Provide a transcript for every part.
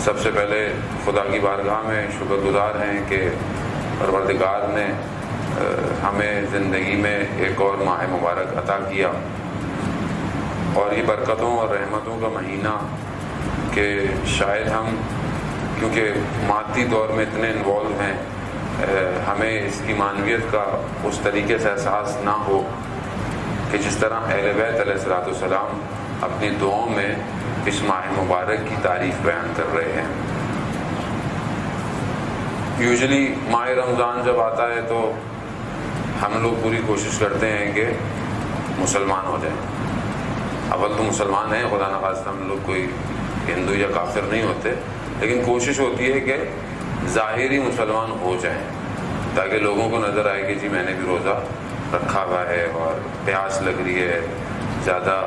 سب سے پہلے خدا کی بارگاہ میں شکر گزار ہیں کہ پروردگار نے ہمیں زندگی میں ایک اور ماہ مبارک عطا کیا، اور یہ برکتوں اور رحمتوں کا مہینہ کہ شاید ہم کیونکہ مادی دور میں اتنے انوالو ہیں، ہمیں اس کی معنویت کا اس طریقے سے احساس نہ ہو کہ جس طرح اہل بیت علیہ الصلوۃ والسلام اپنی دعاؤں میں اس ماہ مبارک کی تعریف بیان کر رہے ہیں۔ یوزلی ماہ رمضان جب آتا ہے تو ہم لوگ پوری کوشش کرتے ہیں کہ مسلمان ہو جائیں۔ اول تو مسلمان ہیں، خدا نخواستہ ہم لوگ کوئی ہندو یا کافر نہیں ہوتے، لیکن کوشش ہوتی ہے کہ ظاہری مسلمان ہو جائیں تاکہ لوگوں کو نظر آئے کہ جی میں نے بھی روزہ رکھا ہوا ہے اور پیاس لگ رہی ہے، زیادہ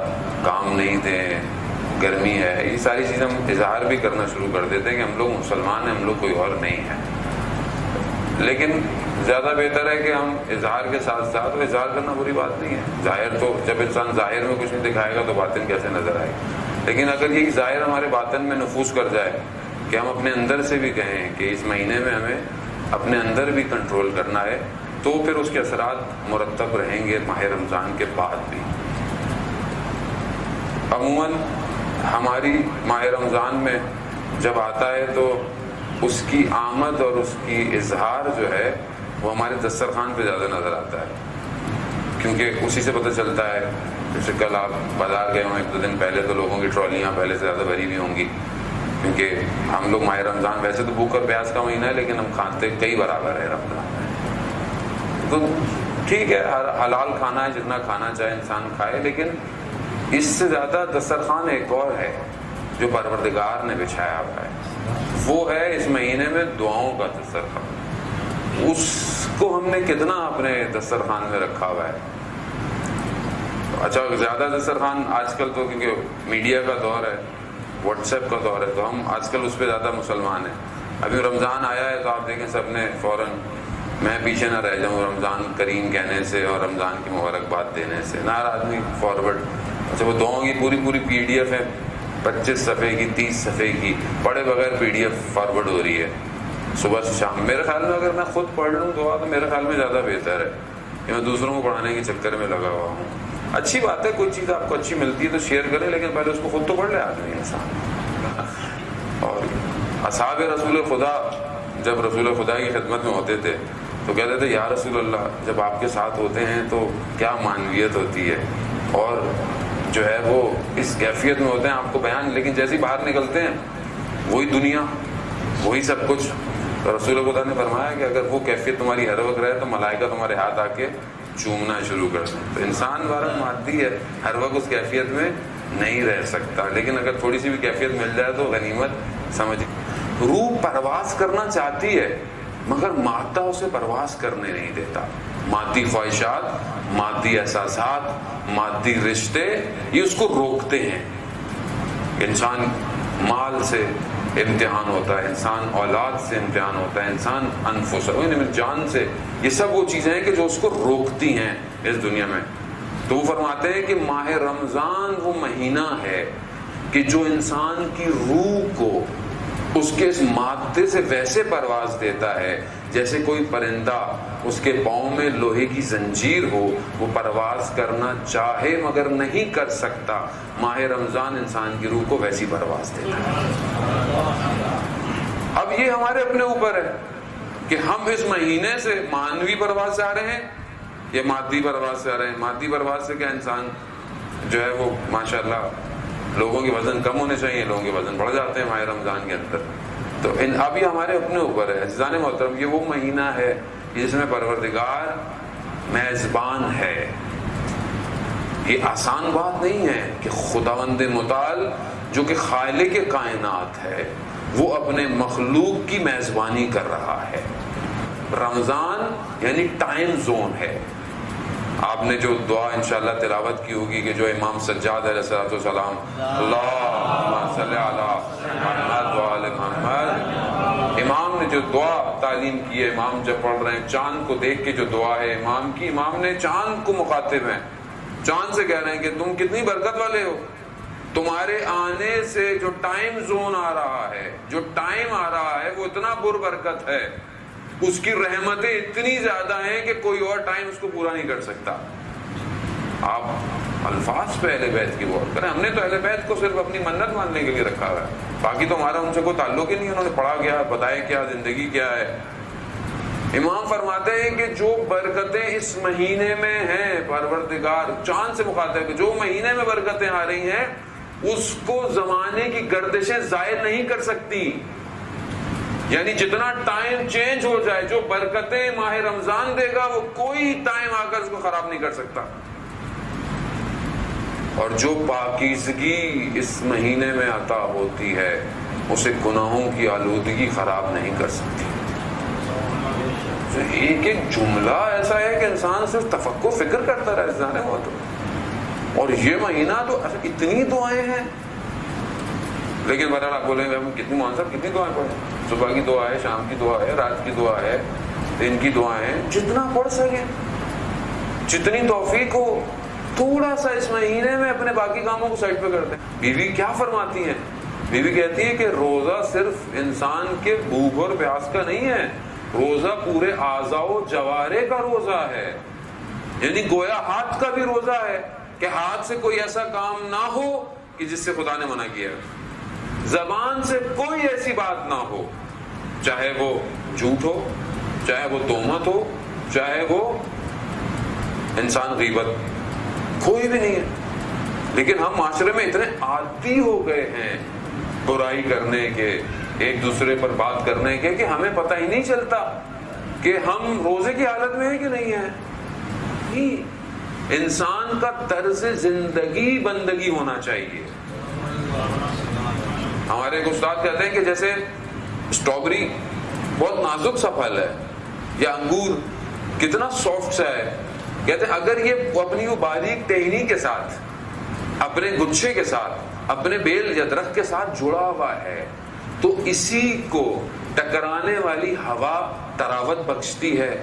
کام نہیں تھے، گرمی ہے، یہ ساری چیزیں ہم اظہار بھی کرنا شروع کر دیتے ہیں کہ ہم لوگ مسلمان ہیں، ہم لوگ کوئی اور نہیں ہے۔ لیکن زیادہ بہتر ہے کہ ہم اظہار کے ساتھ ساتھ، وہ اظہار کرنا بری بات نہیں ہے، ظاہر تو جب انسان ظاہر میں کچھ نہیں دکھائے گا تو باطن کیسے نظر آئے گا، لیکن اگر یہ ظاہر ہمارے باطن میں نفوذ کر جائے کہ ہم اپنے اندر سے بھی کہیں کہ اس مہینے میں ہمیں اپنے اندر بھی کنٹرول کرنا ہے، تو پھر اس کے اثرات مرتب رہیں گے ماہ رمضان کے بعد بھی۔ عموماً ہماری ماہ رمضان میں جب آتا ہے تو اس کی آمد اور اس کی اظہار جو ہے وہ ہمارے دسترخوان پہ زیادہ نظر آتا ہے، کیونکہ اسی سے پتہ چلتا ہے۔ جیسے کل آپ بازار گئے ہوں ایک دو دن پہلے تو لوگوں کی ٹرالیاں پہلے سے زیادہ بھری ہوئی ہوں گی، کیونکہ ہم لوگ ماہ رمضان ویسے تو بھوک اور پیاس کا مہینہ ہے، لیکن ہم کھاتے کئی برابر ہے رمضان میں۔ تو ٹھیک ہے، حلال کھانا ہے، جتنا کھانا چاہے انسان کھائے، لیکن اس سے زیادہ دسترخوان ایک اور ہے جو پروردگار نے بچھایا ہوا ہے، وہ ہے اس مہینے میں دعاؤں کا دسترخوان۔ اس کو ہم نے کتنا اپنے دسترخوان میں رکھا ہوا ہے۔ اچھا، زیادہ دسترخوان آج کل تو کیونکہ میڈیا کا دور ہے، واٹس ایپ کا دور ہے، تو ہم آج کل اس پہ زیادہ مسلمان ہیں۔ ابھی رمضان آیا ہے تو آپ دیکھیں سب نے فوراً، میں پیچھے نہ رہ جاؤں رمضان کریم کہنے سے اور رمضان کی مبارکباد دینے سے، نہ آدمی فارورڈ۔ اچھا، وہ دعاؤں کی پوری پوری PDF ہے، 25 صفحے کی، 30 صفحے کی، پڑھے بغیر PDF فارورڈ ہو رہی ہے صبح سے شام۔ میرے خیال میں اگر میں خود پڑھ لوں دعا تو میرے خیال میں زیادہ بہتر ہے کہ میں دوسروں کو پڑھانے کے چکر میں لگا ہوا ہوں۔ اچھی بات ہے، کوئی چیز آپ کو اچھی ملتی ہے تو شیئر کریں، لیکن پہلے اس کو خود تو پڑھ لے آدمی انسان۔ اور اصحاب رسول خدا جب رسول خدا کی خدمت میں ہوتے تھے تو کہتے تھے یا رسول اللہ، جب آپ کے ساتھ ہوتے ہیں تو کیا معنویت ہوتی ہے، اور جو ہے وہ اس کیفیت میں ہوتے ہیں آپ کو بیان، لیکن جیسے ہی باہر نکلتے ہیں وہی دنیا، وہی سب کچھ۔ تو رسول خدا نے فرمایا کہ اگر وہ کیفیت تمہاری ہر وقت رہے تو ملائکہ تمہارے ہاتھ آ کے چومنا شروع کر دیں۔ تو انسان بارہ مادی ہے، ہر وقت اس کیفیت میں نہیں رہ سکتا، لیکن اگر تھوڑی سی بھی کیفیت مل جائے تو غنیمت سمجھ۔ روح پرواز کرنا چاہتی ہے مگر مادہ اسے پرواز کرنے نہیں دیتا۔ مادی خواہشات، مادی احساسات، مادی رشتے یہ اس کو روکتے ہیں۔ انسان مال سے امتحان ہوتا ہے، انسان اولاد سے امتحان ہوتا ہے، انسان انفس جان سے، یہ سب وہ چیزیں ہیں کہ جو اس کو روکتی ہیں اس دنیا میں۔ تو وہ فرماتے ہیں کہ ماہ رمضان وہ مہینہ ہے کہ جو انسان کی روح کو اس کے اس مادے سے ویسے پرواز دیتا ہے جیسے کوئی پرندہ اس کے پاؤں میں لوہے کی زنجیر ہو، وہ پرواز کرنا چاہے مگر نہیں کر سکتا۔ ماہ رمضان انسان کی روح کو ویسی پرواز دیتا ہے۔ اب یہ ہمارے اپنے اوپر ہے کہ ہم اس مہینے سے معنوی پرواز سے آ رہے ہیں یا مادی پرواز سے آ رہے ہیں۔ مادی پرواز سے کیا انسان جو ہے وہ ماشاءاللہ لوگوں کے وزن کم ہونے چاہیے، لوگوں کے وزن بڑھ جاتے ہیں ماہ رمضان کے اندر۔ تو اب یہ ہمارے اپنے اوپر ہے۔ عزیزان محترم، یہ وہ مہینہ ہے جس میں پروردگار میزبان ہے۔ یہ آسان بات نہیں ہے کہ خداوند متعال جو کہ خالق کائنات ہے وہ اپنے مخلوق کی میزبانی کر رہا ہے۔ رمضان یعنی ٹائم زون ہے۔ آپ نے جو دعا انشاءاللہ تلاوت کی ہوگی کہ جو امام سجاد علیہ السلام اللہم صلی علی محمد وآل محمد، امام نے جو دعا تعلیم کی ہے، امام جب پڑھ رہے ہیں چاند کو دیکھ کے جو دعا ہے امام کی، امام نے چاند کو مخاطب ہیں، چاند سے کہہ رہے ہیں کہ تم کتنی برکت والے ہو، تمہارے آنے سے جو ٹائم زون آ رہا ہے، جو ٹائم آ رہا ہے، وہ اتنا بربرکت ہے، اس کی رحمتیں اتنی زیادہ ہیں کہ کوئی اور ٹائم اس کو پورا نہیں کر سکتا. آپ الفاظ پہ اہل بیت کی غور کریں. ہم نے تو اہل بیت کو صرف اپنی منت ماننے کے لیے رکھا ہوا ہے، باقی تو ہمارا ان سے کوئی تعلق ہی نہیں. انہوں نے پڑھا کیا، بتایا کیا، زندگی کیا ہے. امام فرماتے ہیں کہ جو برکتیں اس مہینے میں ہیں، پروردگار چاند سے مخاطب ہے، جو مہینے میں برکتیں آ رہی ہیں اس کو زمانے کی گردشیں ظاہر نہیں کر سکتی. یعنی جتنا ٹائم چینج ہو جائے، جو برکتیں ماہ رمضان دے گا وہ کوئی ٹائم آ کر اس کو خراب نہیں کر سکتا. اور جو پاکیزگی اس مہینے میں عطا ہوتی ہے اسے گناہوں کی آلودگی خراب نہیں کر سکتی. ایک ایک جملہ ایسا ہے کہ انسان صرف تفکر فکر کرتا رہے جانے ہوا تو. اور یہ مہینہ تو اتنی دعائیں ہیں. لیکن بہرحال آپ بولیں گے ہم کتنی مولانا صاحب کتنی دعائیں پڑھیں؟ صبح کی دعا ہے، شام کی دعا ہے، رات کی دعا ہے، دن کی دعائیں ہیں. جتنا پڑھ سکے، جتنی توفیق ہو، تھوڑا سا اس مہینے میں اپنے باقی کاموں کو سائڈ پہ کر دیں. بیوی کیا فرماتی ہیں؟ بیوی کہتی ہے کہ روزہ صرف انسان کے بھوک اور پیاس کا نہیں ہے، روزہ پورے اعضاء و جوارح کا روزہ ہے. یعنی گویا ہاتھ کا بھی روزہ ہے کہ ہاتھ سے کوئی ایسا کام نہ ہو کہ جس سے خدا نے منع کیا ہے. زبان سے کوئی ایسی بات نہ ہو، چاہے وہ جھوٹ ہو، چاہے وہ تہمت ہو، چاہے وہ انسان غیبت، کوئی بھی نہیں ہے. لیکن ہم معاشرے میں اتنے عادی ہو گئے ہیں برائی کرنے کے، ایک دوسرے پر بات کرنے کے، کہ ہمیں پتہ ہی نہیں چلتا کہ ہم روزے کی حالت میں ہیں کہ نہیں ہیں. انسان کا طرز زندگی بندگی ہونا چاہیے. ہمارے ایک استاد کہتے ہیں کہ جیسے اسٹرابری بہت نازک سا پھل ہے، یا انگور کتنا سافٹ سا ہے، کہتے ہیں اگر یہ اپنی وہ باریک ٹہنی کے ساتھ، اپنے گچھے کے ساتھ، اپنے بیل یا درخت کے ساتھ جڑا ہوا ہے تو اسی کو ٹکرانے والی ہوا تراوت بخشتی ہے،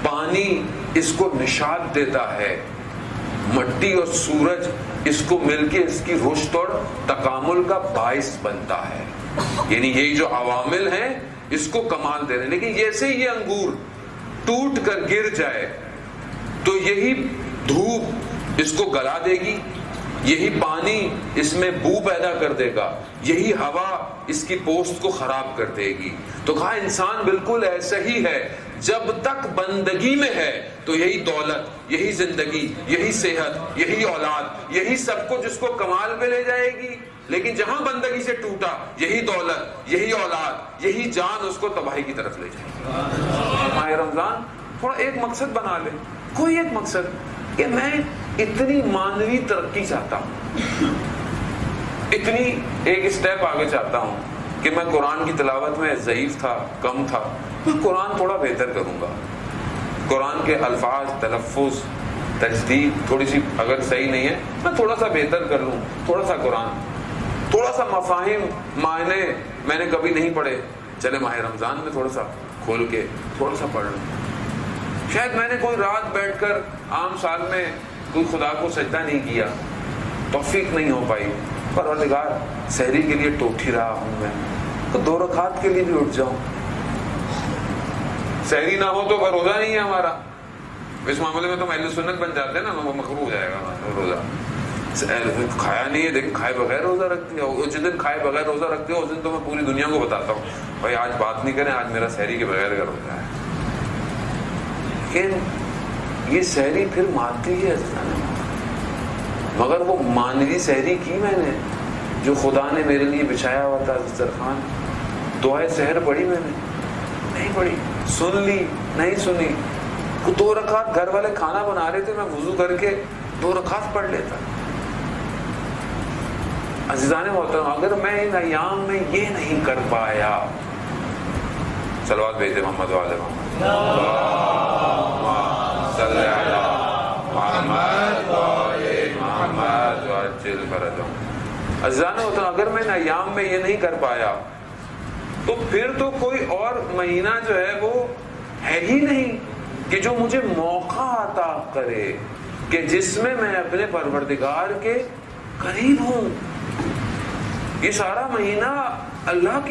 پانی اس کو نشاط دیتا ہے، مٹی اور سورج اس کو مل کے اس کی رشد اور تکامل کا باعث بنتا ہے. یعنی یہی جو عوامل ہیں اس کو کمال دے رہے ہیں. لیکن جیسے یہ انگور ٹوٹ کر گر جائے تو یہی دھوپ اس کو گلا دے گی، یہی پانی اس میں بو پیدا کر دے گا، یہی ہوا اس کی پوست کو خراب کر دے گی. تو کہا انسان بالکل ایسا ہی ہے، جب تک بندگی میں ہے تو یہی دولت، یہی زندگی، یہی صحت، یہی اولاد، یہی سب کچھ جس کو کمال پہ لے جائے گی. لیکن جہاں بندگی سے ٹوٹا، یہی دولت، یہی اولاد، یہی جان اس کو تباہی کی طرف لے جائے گی. ماہ رمضان تھوڑا ایک مقصد بنا لے، کوئی ایک مقصد کہ میں اتنی مانوی ترقی چاہتا ہوں، اتنی ایک اسٹیپ آگے چاہتا ہوں کہ میں قرآن کی تلاوت میں ضعیف تھا، کم تھا، میں قرآن تھوڑا بہتر کروں گا. قرآن کے الفاظ، تلفظ، تجدید تھوڑی سی اگر صحیح نہیں ہے میں تھوڑا سا بہتر کر لوں. تھوڑا سا قرآن، تھوڑا سا مفاہیم، معنی میں نے کبھی نہیں پڑھے، چلے ماہ رمضان میں تھوڑا سا کھول کے تھوڑا سا پڑھ لوں. شاید میں نے کوئی رات بیٹھ کر عام سال میں کوئی خدا کو سجدہ نہیں کیا، توفیق نہیں ہو پائی. پروردگار سحری کے لیے ٹوٹھی رہا ہوں میں، تو 2 رکعت کے لیے بھی اٹھ جاؤں. سحری نہ ہو تو روزہ نہیں ہے ہمارا. اس معاملے میں تو اہل سنت بن جاتے ہیں نا، وہ مکروہ ہو جائے گا روزہ. کھایا نہیں ہے لیکن کھائے بغیر روزہ رکھتے ہو. جس دن کھائے بغیر روزہ رکھتے ہو اس دن تو میں پوری دنیا کو بتاتا ہوں بھائی آج بات نہیں کریں، آج میرا سحری کے بغیر کا روزہ ہے. لیکن یہ سحری پھر مادی ہے، مگر وہ مانوی سحری کی میں نے جو خدا نے میرے لیے بچھایا ہوا تھا دسترخوان. دعائے سحر پڑھی میں نے؟ نہیں پڑھی. سن لی؟ نہیں سنی. 2 رکعت گھر والے کھانا بنا رہے تھے، میں وضو کر کے 2 رکعت پڑھ لیتا. عزیزان محترم، اگر میں ان ایام میں یہ نہیں کر پایا، صلوات بھیجے محمد والے محمد صلی اللہ محمد والے محمد وعجل فرجهم. عزیزان محترم، اگر میں ان ایام میں یہ نہیں کر پایا تو پھر تو کوئی اور مہینہ جو ہے وہ ہے ہی نہیں کہ جو مجھے موقع عطا کرے کہ جس میں میں اپنے پروردگار کے قریب ہوں. یہ سارا مہینہ اللہ